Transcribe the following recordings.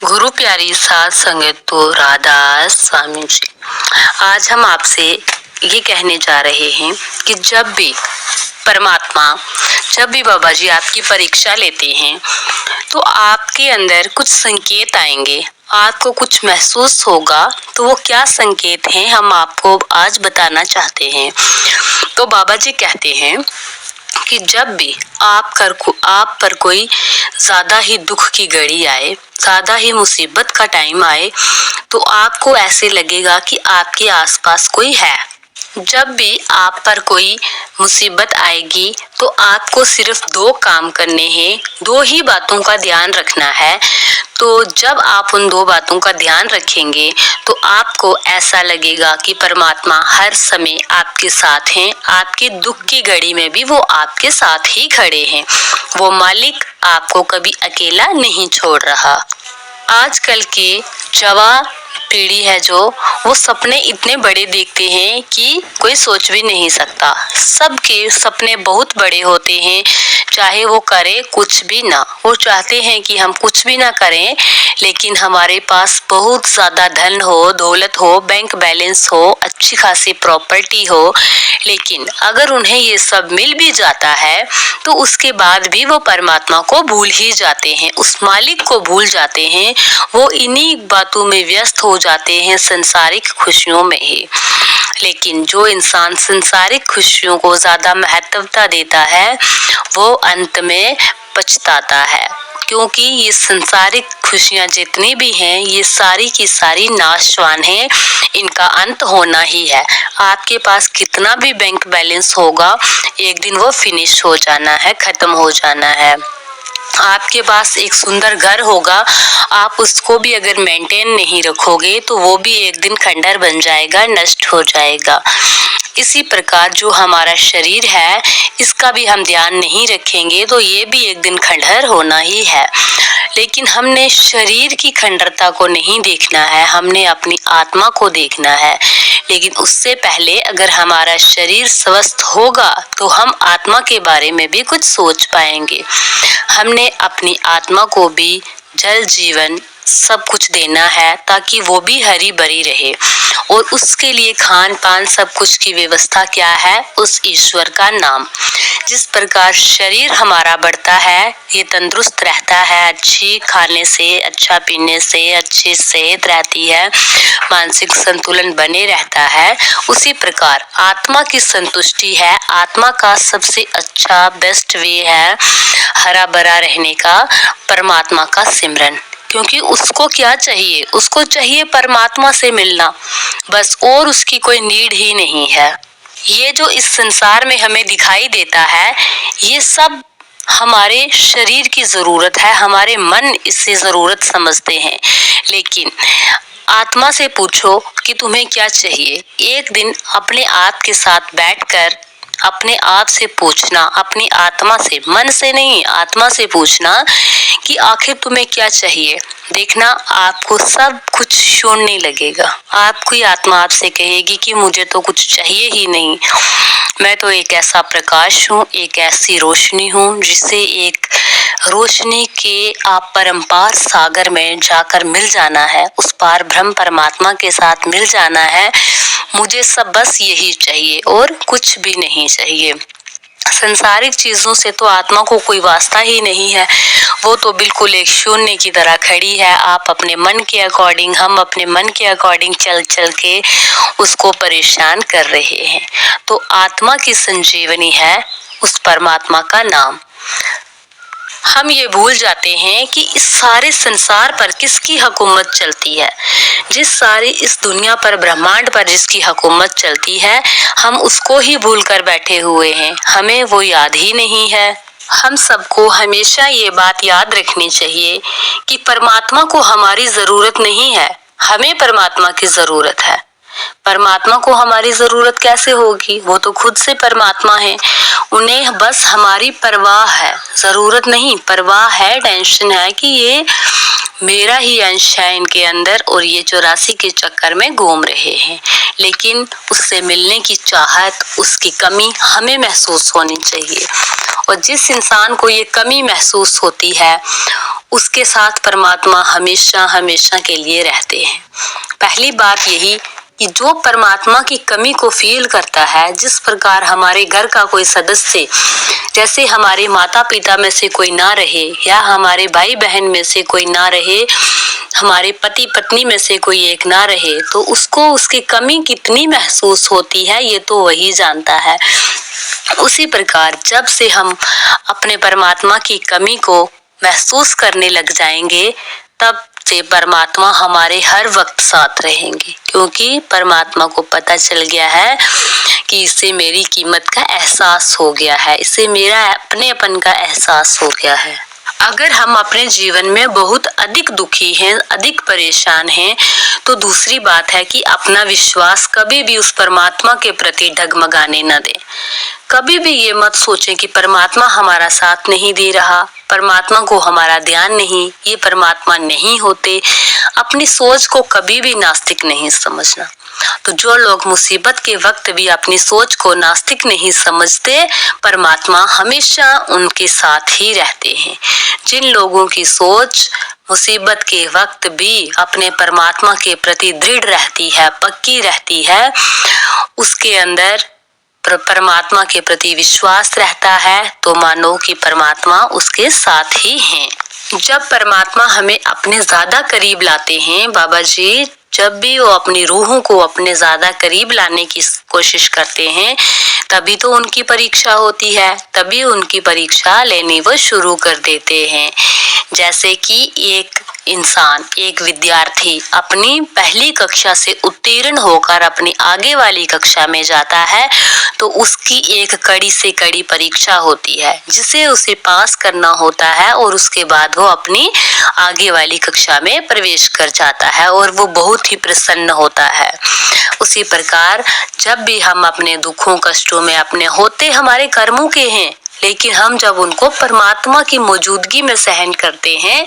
गुरु प्यारी साध संगत तो राधा स्वामी जी। आज हम आपसे ये कहने जा रहे हैं कि जब भी बाबा जी आपकी परीक्षा लेते हैं तो आपके अंदर कुछ संकेत आएंगे, आपको कुछ महसूस होगा। तो वो क्या संकेत हैं हम आपको आज बताना चाहते हैं। तो बाबा जी कहते हैं कि जब भी आप पर कोई ज्यादा ही दुख की घड़ी आए, ज्यादा ही मुसीबत का टाइम आए, तो आपको ऐसे लगेगा कि आपके आसपास कोई है। जब भी आप पर कोई मुसीबत आएगी तो आपको सिर्फ दो काम करने हैं, दो ही बातों का ध्यान रखना है। तो जब आप उन दो बातों का ध्यान रखेंगे तो आपको ऐसा लगेगा कि परमात्मा हर समय आपके साथ हैं। आपके दुख की घड़ी में भी वो आपके साथ ही खड़े हैं। वो मालिक आपको कभी अकेला नहीं छोड़ रहा। आजकल के जवान पीढ़ी है जो, वो सपने इतने बड़े देखते हैं कि कोई सोच भी नहीं सकता। सबके सपने बहुत बड़े होते हैं, चाहे वो करे कुछ भी ना। वो चाहते हैं कि हम कुछ भी ना करें, लेकिन हमारे पास बहुत ज्यादा धन हो, दौलत हो, बैंक बैलेंस हो, अच्छी खासी प्रॉपर्टी हो, लेकिन अगर उन्हें ये सब मिल भी जाता है तो उसके बाद भी वो परमात्मा को भूल ही जाते हैं, उस मालिक को भूल जाते हैं। वो इन्हीं बातों में व्यस्त हो जाते हैं, संसारिक खुशियों में ही। लेकिन जो इंसान संसारिक खुशियों को ज्यादा महत्वता देता है वो अंत में पछताता है, क्योंकि ये संसारिक खुशियां जितनी भी हैं ये सारी की सारी नाशवान हैं, इनका अंत होना ही है। आपके पास कितना भी बैंक बैलेंस होगा, एक दिन वो फिनिश हो जाना है, खत्म हो जाना है। आपके पास एक सुंदर घर होगा, आप उसको भी अगर मेंटेन नहीं रखोगे तो वो भी एक दिन खंडर बन जाएगा, नष्ट हो जाएगा। इसी प्रकार जो हमारा शरीर है, इसका भी हम ध्यान नहीं रखेंगे तो ये भी एक दिन खंडहर होना ही है। लेकिन हमने शरीर की खंडरता को नहीं देखना है, हमने अपनी आत्मा को देखना है। लेकिन उससे पहले अगर हमारा शरीर स्वस्थ होगा तो हम आत्मा के बारे में भी कुछ सोच पाएंगे। हमने अपनी आत्मा को भी जल जीवन सब कुछ देना है ताकि वो भी हरी भरी रहे, और उसके लिए खान पान सब कुछ की व्यवस्था क्या है, उस ईश्वर का नाम। जिस प्रकार शरीर हमारा बढ़ता है, ये तंदुरुस्त रहता है, अच्छी खाने से, अच्छा पीने से अच्छी सेहत रहती है, मानसिक संतुलन बने रहता है, उसी प्रकार आत्मा की संतुष्टि है। आत्मा का सबसे अच्छा बेस्ट वे है हरा भरा रहने का, परमात्मा का सिमरन। क्योंकि उसको क्या चाहिए, उसको चाहिए परमात्मा से मिलना बस, और उसकी कोई नीड ही नहीं है। ये जो इस संसार में हमें दिखाई देता है ये सब हमारे शरीर की जरूरत है, हमारे मन इससे जरूरत समझते हैं। लेकिन आत्मा से पूछो कि तुम्हें क्या चाहिए। एक दिन अपने आप के साथ बैठकर अपने आप से पूछना, अपनी आत्मा से, मन से नहीं, आत्मा से पूछना कि आखिर तुम्हें क्या चाहिए। देखना आपको सब कुछ शून्य लगेगा। आपकी आत्मा आपसे कहेगी कि मुझे तो कुछ चाहिए ही नहीं, मैं तो एक ऐसा प्रकाश हूँ, एक ऐसी रोशनी हूँ जिससे एक रोशनी के आप परम्पार सागर में जाकर मिल जाना है, उस पार ब्रह्म परमात्मा के साथ मिल जाना है। मुझे सब बस यही चाहिए और कुछ भी नहीं चाहिए। संसारिक चीजों से तो आत्मा को कोई वास्ता ही नहीं है, वो तो बिल्कुल एक शून्य की तरह खड़ी है। आप अपने मन के अकॉर्डिंग, हम अपने मन के अकॉर्डिंग चल चल के उसको परेशान कर रहे हैं। तो आत्मा की संजीवनी है उस परमात्मा का नाम। हम ये भूल जाते हैं कि इस सारे संसार पर किसकी हुकूमत चलती है। जिस सारी इस दुनिया पर, ब्रह्मांड पर जिसकी हुकूमत चलती है, हम उसको ही भूल कर बैठे हुए हैं, हमें वो याद ही नहीं है। हम सबको हमेशा ये बात याद रखनी चाहिए कि परमात्मा को हमारी जरूरत नहीं है, हमें परमात्मा की जरूरत है। परमात्मा को हमारी जरूरत कैसे होगी? वो तो खुद से परमात्मा है। उन्हें बस हमारी परवाह है, जरूरत नहीं, परवाह है, टेंशन है कि ये मेरा ही अंश है इनके अंदर और ये 84 के चक्कर में घूम रहे हैं। लेकिन उससे मिलने की चाहत, उसकी कमी हमें महसूस होनी चाहिए। और जिस इंसान को ये कमी महसूस होती है उसके साथ परमात्मा हमेशा हमेशा के लिए रहते हैं। पहली बात यही कि जो परमात्मा की कमी को फील करता है, जिस प्रकार हमारे घर का कोई सदस्य, जैसे हमारे माता पिता में से कोई ना रहे या हमारे भाई बहन में से कोई ना रहे, हमारे पति पत्नी में से कोई एक ना रहे, तो उसको उसकी कमी कितनी महसूस होती है ये तो वही जानता है। उसी प्रकार जब से हम अपने परमात्मा की कमी को महसूस करने लग जाएंगे तब से परमात्मा हमारे हर वक्त साथ रहेंगे, क्योंकि परमात्मा को पता चल गया है कि इसे मेरी कीमत का एहसास हो गया है, इसे मेरा अपनेपन का एहसास हो गया है। अगर हम अपने जीवन में बहुत अधिक दुखी हैं, अधिक परेशान हैं, तो दूसरी बात है कि अपना विश्वास कभी भी उस परमात्मा के प्रति डगमगाने न दें। कभी भी ये मत सोचें कि परमात्मा हमारा साथ नहीं दे रहा, परमात्मा को हमारा ध्यान नहीं, ये परमात्मा नहीं होते। अपनी सोच को कभी भी नास्तिक नहीं समझना। तो जो लोग मुसीबत के वक्त भी अपनी सोच को नास्तिक नहीं समझते, परमात्मा हमेशा उनके साथ ही रहते हैं। जिन लोगों की सोच मुसीबत के वक्त भी अपने परमात्मा के प्रति दृढ़ रहती है, पक्की रहती है, उसके अंदर परमात्मा के प्रति विश्वास रहता है, तो मानो कि परमात्मा उसके साथ ही हैं। जब परमात्मा हमें अपने ज्यादा करीब लाते हैं, बाबा जी जब भी वो अपनी रूहों को अपने ज्यादा करीब लाने की कोशिश करते हैं, तभी तो उनकी परीक्षा होती है, तभी उनकी परीक्षा लेनी वो शुरू कर देते हैं। जैसे कि एक इंसान, एक विद्यार्थी अपनी पहली कक्षा से उत्तीर्ण होकर अपनी आगे वाली कक्षा में जाता है, तो उसकी एक कड़ी से कड़ी परीक्षा होती है जिसे उसे पास करना होता है और उसके बाद वो अपनी आगे वाली कक्षा में प्रवेश कर जाता है और वो बहुत ही प्रसन्न होता है। उसी प्रकार जब भी हम अपने दुखों कष्टों में अपने होते हमारे कर्मों के हैं, लेकिन हम जब उनको परमात्मा की मौजूदगी में सहन करते हैं,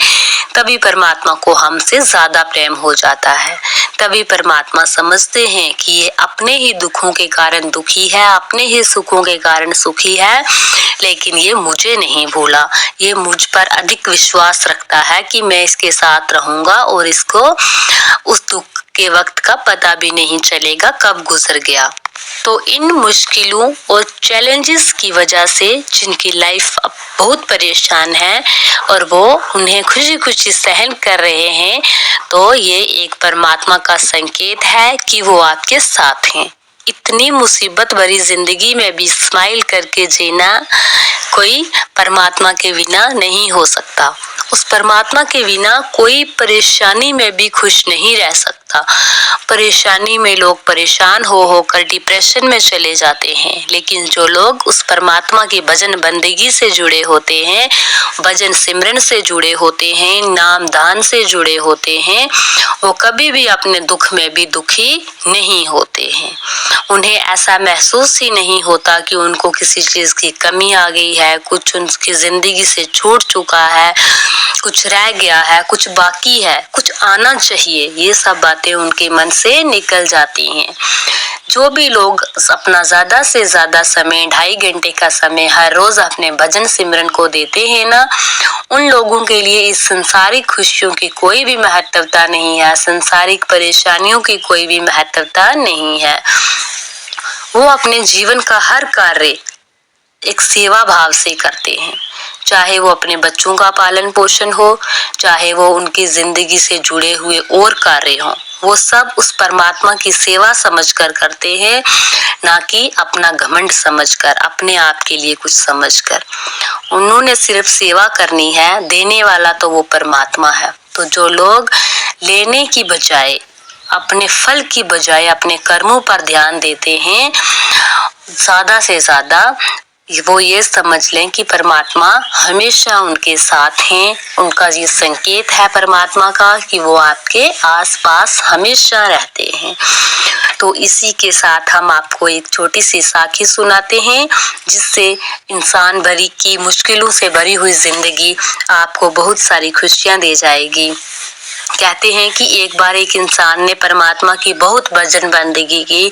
तभी परमात्मा को हमसे ज्यादा प्रेम हो जाता है। तभी परमात्मा समझते हैं कि ये अपने ही दुखों के कारण दुखी है, अपने ही सुखों के कारण सुखी है, लेकिन ये मुझे नहीं भूला, ये मुझ पर अधिक विश्वास रखता है कि मैं इसके साथ रहूंगा और इसको उस दुख के वक्त का पता भी नहीं चलेगा कब गुजर गया। तो इन मुश्किलों और चैलेंजेस की वजह से जिनकी लाइफ अब बहुत परेशान है और वो उन्हें खुशी खुशी सहन कर रहे हैं, तो ये एक परमात्मा का संकेत है कि वो आपके साथ हैं। इतनी मुसीबत भरी जिंदगी में भी स्माइल करके जीना कोई परमात्मा के बिना नहीं हो सकता। उस परमात्मा के बिना कोई परेशानी में भी खुश नहीं रह सकता। परेशानी में लोग परेशान हो होकर डिप्रेशन में चले जाते हैं, लेकिन जो लोग उस परमात्मा की भजन बंदगी से जुड़े होते हैं, भजन सिमरन से जुड़े होते हैं, नाम दान से जुड़े होते हैं, वो कभी भी अपने दुख में भी दुखी नहीं होते हैं। उन्हें ऐसा महसूस ही नहीं होता कि उनको किसी चीज की कमी आ गई है, कुछ उनकी जिंदगी से छूट चुका है, कुछ रह गया है, कुछ बाकी है, कुछ आना चाहिए। ये सब बातें उनके मन से निकल जाती हैं। जो भी लोग अपना ज्यादा से ज्यादा समय 2.5 घंटे का समय हर रोज अपने भजन सिमरन को देते हैं ना, उन लोगों के लिए इस संसारिक खुशियों की कोई भी महत्वता नहीं है, संसारिक परेशानियों की कोई भी महत्वता नहीं है। वो अपने जीवन का हर कार्य एक सेवा भाव से करते हैं, चाहे वो अपने बच्चों का पालन पोषण हो, चाहे वो उनकी जिंदगी से जुड़े हुए और कार्य हो, वो सब उस परमात्मा की सेवा समझकर करते हैं, ना कि अपना घमंड समझकर, अपने आप के लिए कुछ समझकर। उन्होंने सिर्फ सेवा करनी है, देने वाला तो वो परमात्मा है। तो जो लोग लेने की बजाय, अपने फल की बजाय अपने कर्मों पर ध्यान देते हैं, ज्यादा से ज्यादा वो ये समझ लें कि परमात्मा हमेशा उनके साथ हैं। उनका ये संकेत है परमात्मा का कि वो आपके आसपास हमेशा रहते हैं। तो इसी के साथ हम आपको एक छोटी सी साखी सुनाते हैं, जिससे इंसान भरी की मुश्किलों से भरी हुई जिंदगी आपको बहुत सारी खुशियां दे जाएगी। कहते हैं कि एक बार एक इंसान ने परमात्मा की बहुत भजन बंदगी की,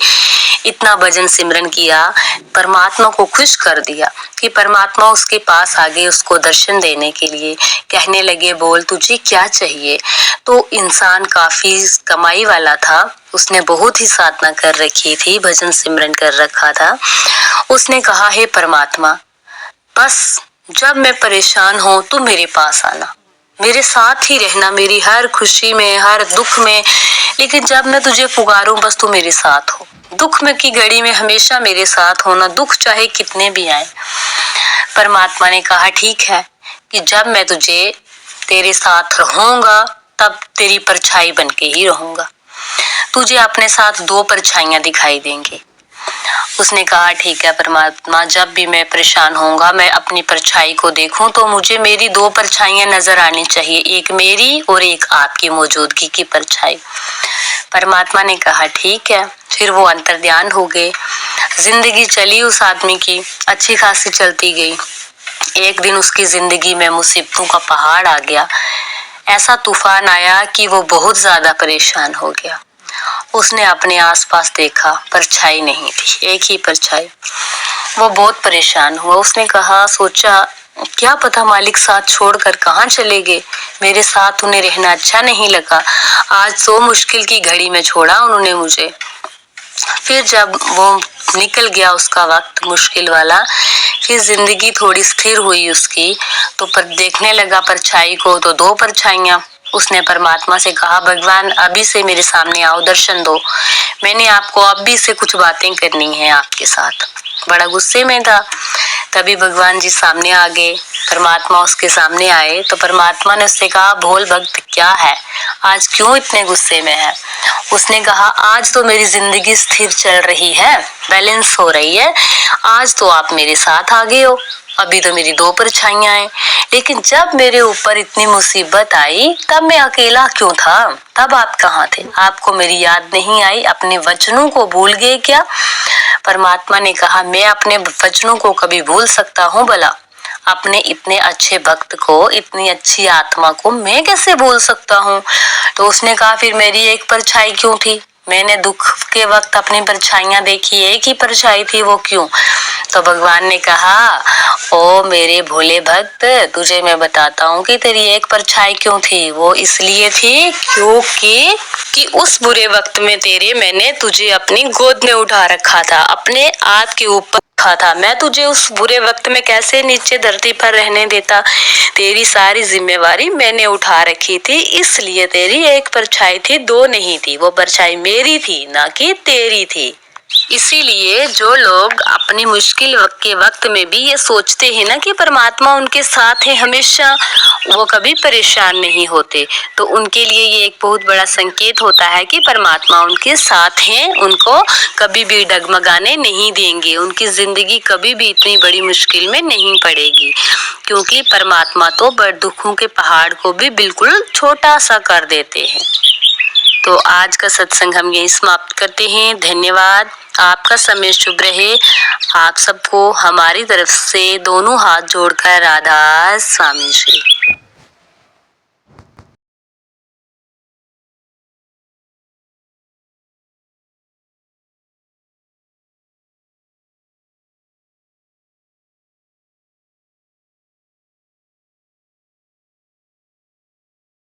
इतना भजन सिमरन किया, परमात्मा को खुश कर दिया कि परमात्मा उसके पास आ गए उसको दर्शन देने के लिए। कहने लगे, बोल तुझे क्या चाहिए। तो इंसान काफी कमाई वाला था, उसने बहुत ही साधना कर रखी थी, भजन सिमरन कर रखा था। उसने कहा, हे परमात्मा, बस जब मैं परेशान हूं तो मेरे पास आना, मेरे साथ ही रहना, मेरी हर खुशी में हर दुख में, लेकिन जब मैं तुझे पुकारूं बस तू मेरे साथ हो। दुख में की घड़ी में हमेशा मेरे साथ होना, दुख चाहे कितने भी आए। परमात्मा ने कहा, ठीक है कि जब मैं तुझे तेरे साथ रहूंगा तब तेरी परछाई बन के ही रहूंगा, तुझे अपने साथ दो परछाइयां दिखाई देंगी। उसने कहा, ठीक है परमात्मा, जब भी मैं परेशान होऊंगा, मैं अपनी परछाई को देखूं तो मुझे मेरी दो परछाइयां नजर आनी चाहिए, एक मेरी और एक आपकी मौजूदगी की परछाई। परमात्मा ने कहा, ठीक है। फिर वो अंतर्ध्यान हो गए। जिंदगी चली उस आदमी की, अच्छी खासी चलती गई। एक दिन उसकी जिंदगी में मुसीबतों का पहाड़ आ गया। ऐसा तूफान आया कि वो बहुत ज्यादा परेशान हो गया। उसने अपने आसपास देखा, परछाई नहीं थी, एक ही परछाई। वो बहुत परेशान हुआ। उसने कहा, सोचा क्या पता मालिक साथ छोड़कर कहाँ चले गए, मेरे साथ उन्हें रहना अच्छा नहीं लगा, आज तो मुश्किल की घड़ी में छोड़ा उन्होंने मुझे। फिर जब वो निकल गया उसका वक्त मुश्किल वाला, फिर जिंदगी थोड़ी स्थिर हुई उसकी, तो पर देखने लगा परछाई को तो दो परछाइयां। उसने परमात्मा से कहा, भगवान अभी से मेरे सामने आओ, दर्शन दो, मैंने आपको अभी से कुछ बातें करनी है आपके साथ। बड़ा गुस्से में था। तभी भगवान जी सामने आ गए, परमात्मा उसके सामने आए तो परमात्मा ने उससे कहा, भोल भक्त क्या है, आज क्यों इतने गुस्से में है। उसने कहा, आज तो मेरी जिंदगी स्थिर चल रही है, बैलेंस हो रही है, आज तो आप मेरे साथ आ गए हो, अभी तो मेरी दो परछाइयां हैं, लेकिन जब मेरे ऊपर इतनी मुसीबत आई तब मैं अकेला क्यों था, तब आप कहाँ थे, आपको मेरी याद नहीं आई, अपने वचनों को भूल गए क्या। परमात्मा ने कहा, मैं अपने वचनों को कभी भूल सकता हूँ भला, अपने इतने अच्छे भक्त को, इतनी अच्छी आत्मा को मैं कैसे भूल सकता हूँ। तो उसने कहा, फिर मेरी एक परछाई क्यों थी, मैंने दुख के वक्त अपनी परछाइयां देखी, एक ही परछाई थी, वो क्यों। तो भगवान ने कहा, ओ मेरे भोले भक्त, तुझे मैं बताता हूँ कि तेरी एक परछाई क्यों थी। वो इसलिए थी कि उस बुरे वक्त में तेरे मैंने तुझे अपनी गोद में उठा रखा था, अपने हाथ के ऊपर रखा था। मैं तुझे उस बुरे वक्त में कैसे नीचे धरती पर रहने देता, तेरी सारी जिम्मेवारी मैंने उठा रखी थी, इसलिए तेरी एक परछाई थी, दो नहीं थी। वो परछाई मेरी थी, ना कि तेरी थी। इसीलिए जो लोग अपनी मुश्किल के वक्त में भी ये सोचते हैं ना कि परमात्मा उनके साथ है हमेशा, वो कभी परेशान नहीं होते। तो उनके लिए ये एक बहुत बड़ा संकेत होता है कि परमात्मा उनके साथ हैं, उनको कभी भी डगमगाने नहीं देंगे, उनकी जिंदगी कभी भी इतनी बड़ी मुश्किल में नहीं पड़ेगी, क्योंकि परमात्मा तो बड़ दुखों के पहाड़ को भी बिल्कुल छोटा सा कर देते हैं। तो आज का सत्संग हम यही समाप्त करते हैं। धन्यवाद। आपका समय शुभ रहे। आप सबको हमारी तरफ से दोनों हाथ जोड़कर राधा स्वामी श्री।